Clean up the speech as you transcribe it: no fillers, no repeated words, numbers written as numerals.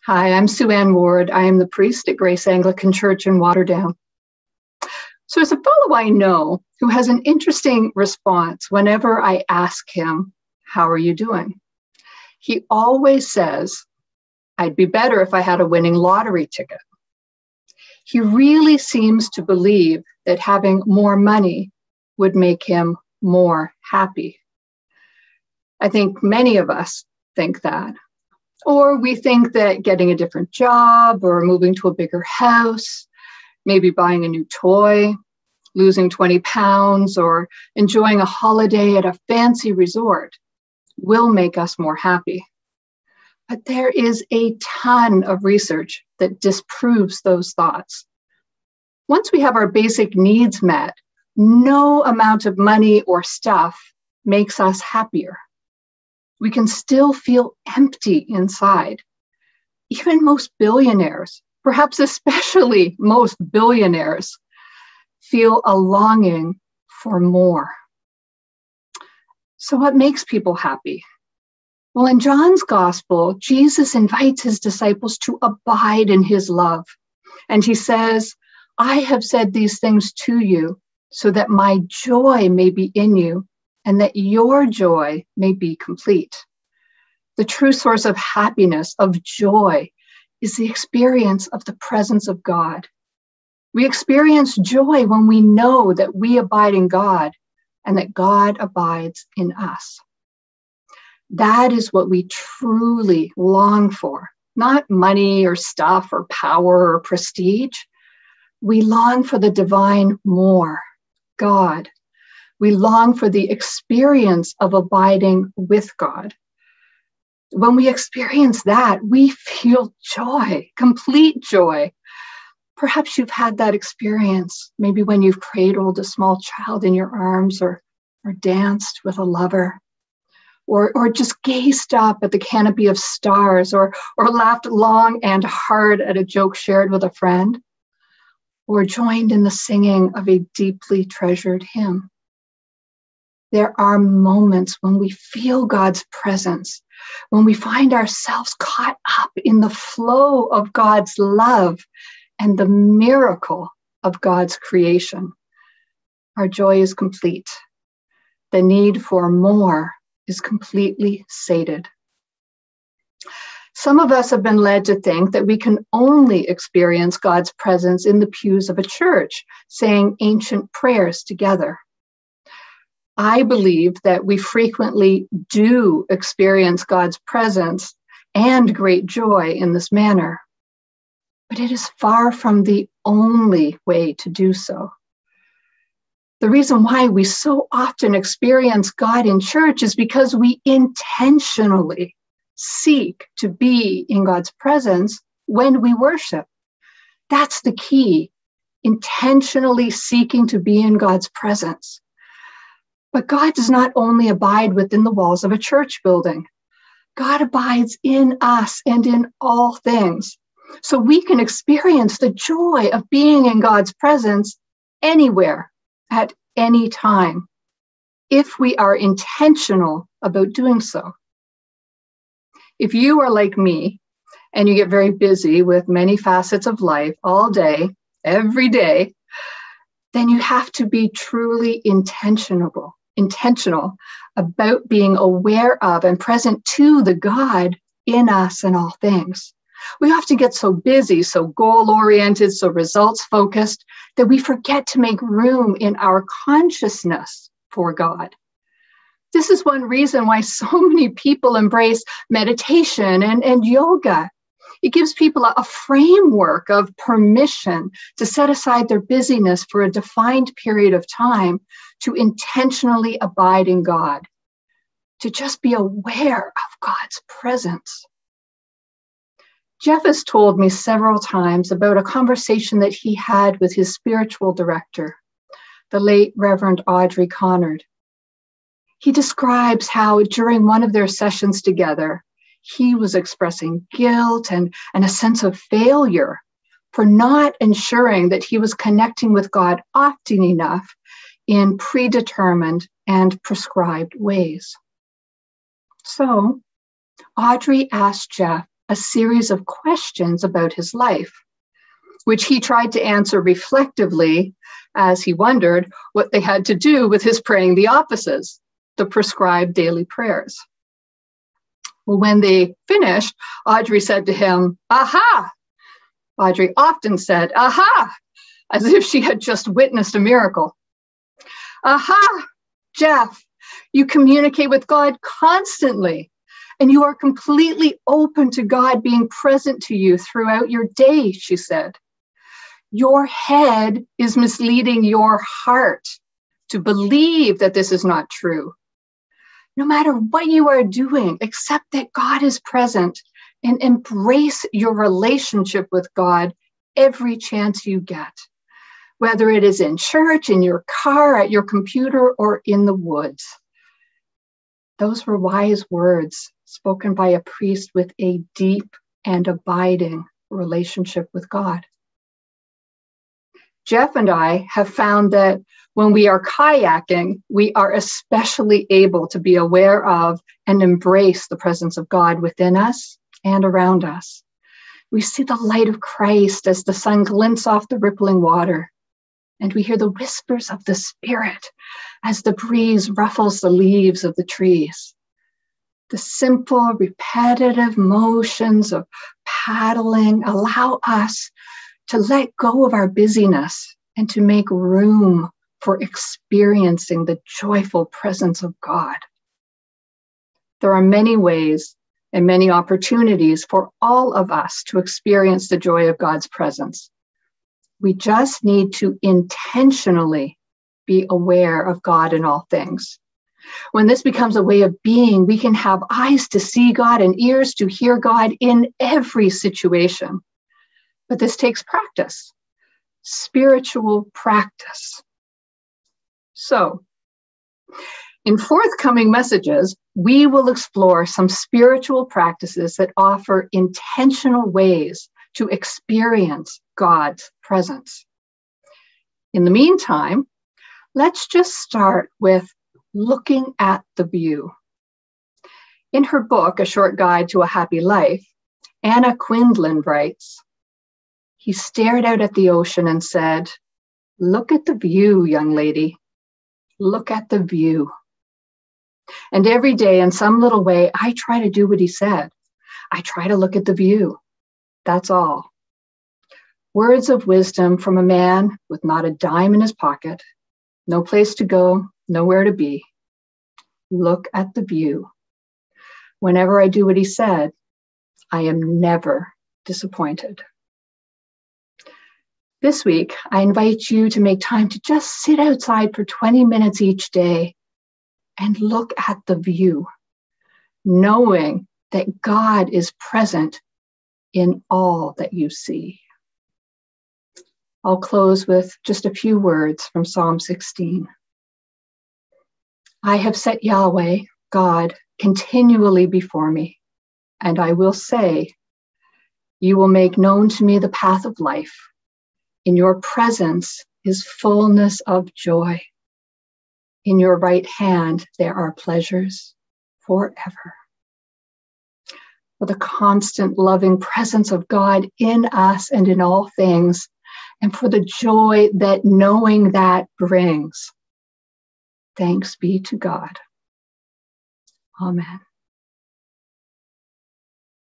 Hi, I'm Sue Ann Ward. I am the priest at Grace Anglican Church in Waterdown. So there's a fellow I know who has an interesting response whenever I ask him, "How are you doing?" He always says, "I'd be better if I had a winning lottery ticket." He really seems to believe that having more money would make him more happy. I think many of us think that. Or we think that getting a different job or moving to a bigger house, maybe buying a new toy, losing 20 pounds, or enjoying a holiday at a fancy resort will make us more happy. But there is a ton of research that disproves those thoughts. Once we have our basic needs met, no amount of money or stuff makes us happier. We can still feel empty inside. Even most billionaires, perhaps especially most billionaires, feel a longing for more. So what makes people happy? Well, in John's gospel, Jesus invites his disciples to abide in his love. And he says, "I have said these things to you so that my joy may be in you and that your joy may be complete." The true source of happiness, of joy, is the experience of the presence of God. We experience joy when we know that we abide in God and that God abides in us. That is what we truly long for, not money or stuff or power or prestige. We long for the divine more, God. We long for the experience of abiding with God. When we experience that, we feel joy, complete joy. Perhaps you've had that experience, maybe when you've cradled a small child in your arms or danced with a lover, or just gazed up at the canopy of stars, or laughed long and hard at a joke shared with a friend, or joined in the singing of a deeply treasured hymn. There are moments when we feel God's presence, when we find ourselves caught up in the flow of God's love and the miracle of God's creation. Our joy is complete. The need for more is completely sated. Some of us have been led to think that we can only experience God's presence in the pews of a church, saying ancient prayers together. I believe that we frequently do experience God's presence and great joy in this manner, but it is far from the only way to do so. The reason why we so often experience God in church is because we intentionally seek to be in God's presence when we worship. That's the key, intentionally seeking to be in God's presence. But God does not only abide within the walls of a church building. God abides in us and in all things. So we can experience the joy of being in God's presence anywhere, at any time, if we are intentional about doing so. If you are like me, and you get very busy with many facets of life all day, every day, then you have to be truly intentional about being aware of and present to the God in us and all things. We often get so busy, so goal-oriented, so results-focused, that we forget to make room in our consciousness for God. This is one reason why so many people embrace meditation and yoga. It gives people a framework of permission to set aside their busyness for a defined period of time to intentionally abide in God, to just be aware of God's presence. Jeff has told me several times about a conversation that he had with his spiritual director, the late Reverend Audrey Connard. He describes how during one of their sessions together, he was expressing guilt and a sense of failure for not ensuring that he was connecting with God often enough in predetermined and prescribed ways. So Audrey asked Jeff a series of questions about his life, which he tried to answer reflectively as he wondered what they had to do with his praying the offices, the prescribed daily prayers. Well, when they finished, Audrey said to him, "Aha!" Audrey often said, "Aha!" as if she had just witnessed a miracle. "Aha, Jeff, you communicate with God constantly, and you are completely open to God being present to you throughout your day," she said. "Your head is misleading your heart to believe that this is not true. No matter what you are doing, accept that God is present and embrace your relationship with God every chance you get, whether it is in church, in your car, at your computer, or in the woods." Those were wise words spoken by a priest with a deep and abiding relationship with God. Jeff and I have found that when we are kayaking, we are especially able to be aware of and embrace the presence of God within us and around us. We see the light of Christ as the sun glints off the rippling water, and we hear the whispers of the Spirit as the breeze ruffles the leaves of the trees. The simple, repetitive motions of paddling allow us to let go of our busyness and to make room for experiencing the joyful presence of God. There are many ways and many opportunities for all of us to experience the joy of God's presence. We just need to intentionally be aware of God in all things. When this becomes a way of being, we can have eyes to see God and ears to hear God in every situation. But this takes practice, spiritual practice. So, in forthcoming messages, we will explore some spiritual practices that offer intentional ways to experience God's presence. In the meantime, let's just start with looking at the view. In her book, A Short Guide to a Happy Life, Anna Quindlen writes, "He stared out at the ocean and said, 'Look at the view, young lady. Look at the view.' And every day, in some little way, I try to do what he said. I try to look at the view. That's all." Words of wisdom from a man with not a dime in his pocket, no place to go, nowhere to be. Look at the view. Whenever I do what he said, I am never disappointed. This week, I invite you to make time to just sit outside for 20 minutes each day and look at the view, knowing that God is present in all that you see. I'll close with just a few words from Psalm 16. "I have set Yahweh, God, continually before me, and I will say, 'You will make known to me the path of life. In your presence is fullness of joy. In your right hand there are pleasures forever.'" For the constant loving presence of God in us and in all things, and for the joy that knowing that brings. Thanks be to God. Amen.